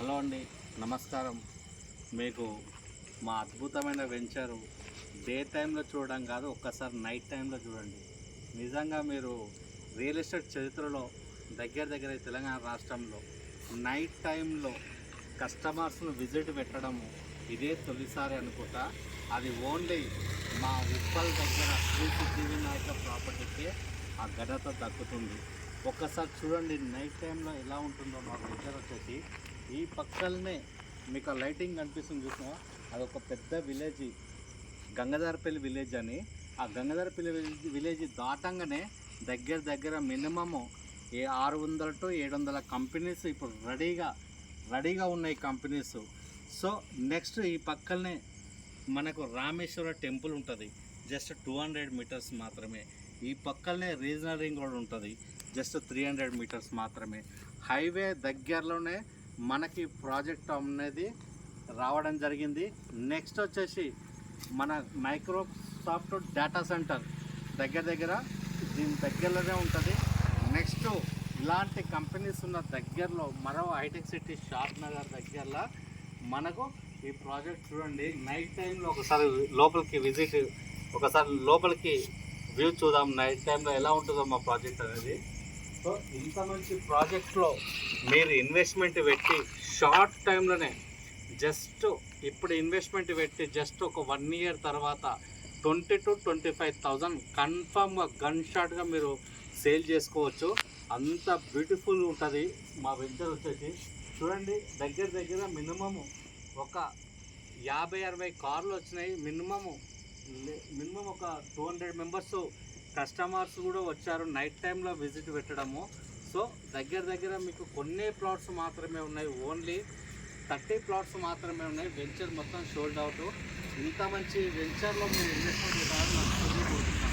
Hello అండి, నమస్కారం. మీకు మా అద్భుతమైన వెంచరు డే టైంలో చూడడం కాదు, ఒక్కసారి నైట్ టైంలో చూడండి. నిజంగా మీరు రియల్ ఎస్టేట్ చరిత్రలో దగ్గర తెలంగాణ రాష్ట్రంలో నైట్ టైంలో కస్టమర్స్ను విజిట్ పెట్టడము ఇదే తొలిసారి అనుకుంటా. అది ఓన్లీ మా ఉప్పల్ దగ్గర శ్రీ సిద్ధి నాయక ప్రాపర్టీకే ఆ ఘనత దక్కుతుంది. ఒక్కసారి చూడండి నైట్ టైంలో ఎలా ఉంటుందో. మా వెంచర్ వచ్చేసి ఈ పక్కనే మీకు ఆ లైటింగ్ కనిపిస్తుంది చూసినా, అదొక పెద్ద విలేజ్, గంగాధరపల్లి విలేజ్ అని. ఆ గంగాధరపల్లి విలేజ్ దాటంగానే దగ్గర మినిమము 600 to 700 కంపెనీస్ ఇప్పుడు రెడీగా ఉన్నాయి కంపెనీస్. సో నెక్స్ట్ ఈ పక్కనే మనకు రామేశ్వర టెంపుల్ ఉంటుంది, జస్ట్ 200 మీటర్స్ మాత్రమే. ఈ పక్కనే రీజనల్ రింగ్ రోడ్ ఉంటుంది, జస్ట్ 300 మీటర్స్ మాత్రమే. హైవే దగ్గరలోనే మనకి ప్రాజెక్ట్ అనేది రావడం జరిగింది. నెక్స్ట్ వచ్చేసి మన మైక్రోసాఫ్ట్ డేటా సెంటర్ దగ్గర దీని దగ్గరలోనే ఉంటుంది. నెక్స్ట్ ఇలాంటి కంపెనీస్ ఉన్న దగ్గరలో మరో హైటెక్ సిటీ షాద్ నగర్ దగ్గరలో మనకు ఈ ప్రాజెక్ట్ చూడండి. నైట్ టైంలో ఒకసారి లోపలికి వ్యూ చూద్దాం. నైట్ టైంలో ఎలా ఉంటుందో మా ప్రాజెక్ట్ అనేది. సో ఇంత మంచి ప్రాజెక్ట్లో మీరు ఇన్వెస్ట్మెంట్ పెట్టి షార్ట్ టైంలోనే ఇప్పుడు ఇన్వెస్ట్మెంట్ పెట్టి జస్ట్ ఒక 1 year తర్వాత 20 to 25,000 కన్ఫామ్గా గన్ షాట్గా మీరు సేల్ చేసుకోవచ్చు. అంత బ్యూటిఫుల్ ఉంటుంది మా వెంచర్ వచ్చేసి. చూడండి దగ్గర మినిమము ఒక 50-60 కార్లు వచ్చినాయి. మినిమం ఒక 200 మెంబర్స్ కస్టమర్స్ కూడా వచ్చారు నైట్ టైంలో విజిట్ పెట్టడము. సో దగ్గర మీకు కొన్ని ప్లాట్స్ మాత్రమే ఉన్నాయి, ఓన్లీ 30 ప్లాట్స్ మాత్రమే ఉన్నాయి. వెంచర్ మొత్తం సోల్డ్ అవుట్. ఇంత మంచి వెంచర్లో మీరు ఇన్వెస్ట్మెంట్ చేయాలని నాకు తెలియబోతున్నాను.